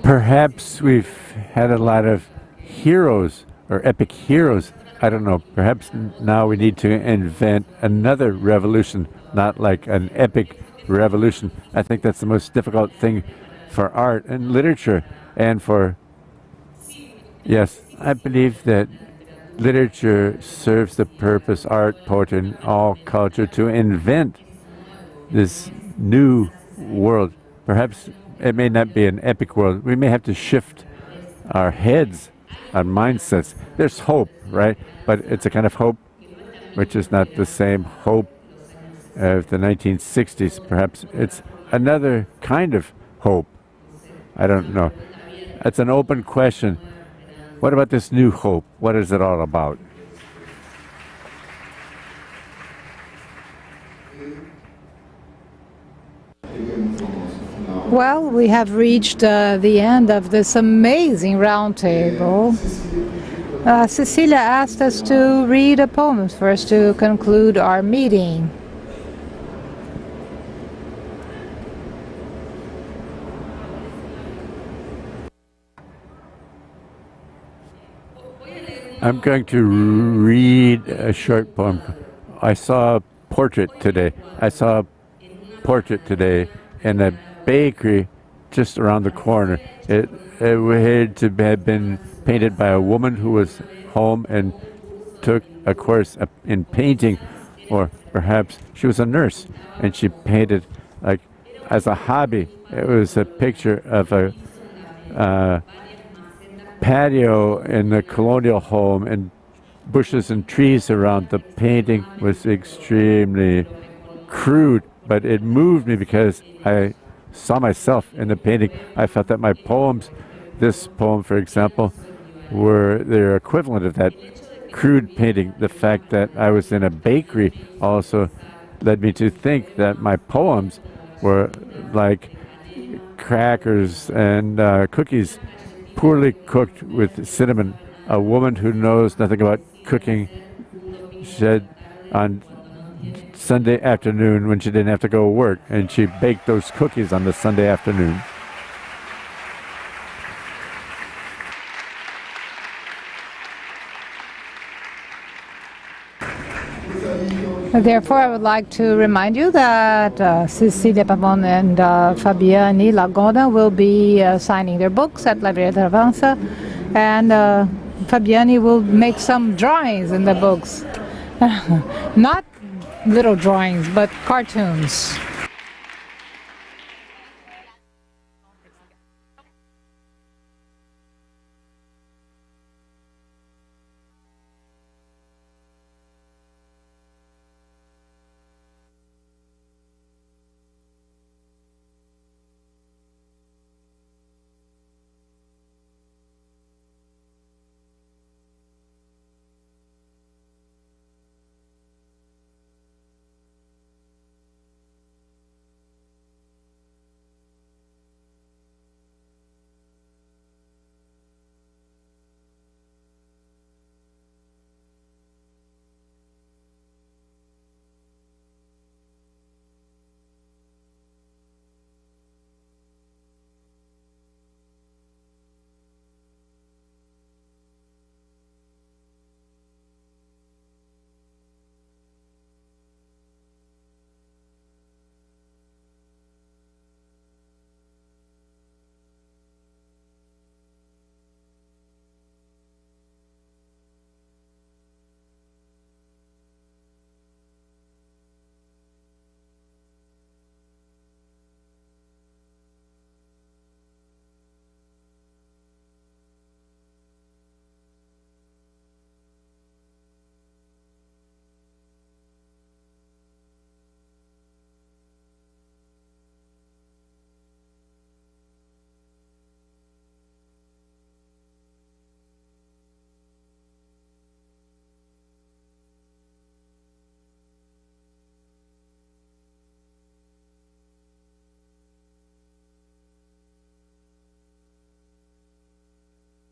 Perhaps we've had a lot of heroes or epic heroes. I don't know. Perhaps now we need to invent another revolution, not like an epic revolution. I think that's the most difficult thing for art and literature and for... Yes, I believe that literature serves the purpose, art, poetry, and all culture, to invent this new world. Perhaps it may not be an epic world. We may have to shift our heads, our mindsets. There's hope, right? But it's a kind of hope which is not the same hope of the 1960s. Perhaps it's another kind of hope. I don't know. It's an open question. What about this new hope? What is it all about? Well, we have reached the end of this amazing roundtable. Cecilia asked us to read a poem for us to conclude our meeting. I'm going to read a short poem. I saw a portrait today. In a bakery just around the corner. It had to have been painted by a woman who was home and took a course in painting or perhaps she was a nurse, and she painted, like, as a hobby. It was a picture of a patio in the colonial home and bushes and trees around. The painting was extremely crude, but it moved me because I saw myself in the painting. I felt that my poems, this poem, for example, were their equivalent of that crude painting. The fact that I was in a bakery also led me to think that my poems were like crackers and cookies poorly cooked with cinnamon. A woman who knows nothing about cooking said on Sunday afternoon when she didn't have to go to work, and she baked those cookies on the Sunday afternoon. Therefore, I would like to remind you that Cecilia, Pavón, and Fabiane Langona will be signing their books at Libreria da Avança, and Fabiane will make some drawings in the books. Not little drawings, but cartoons.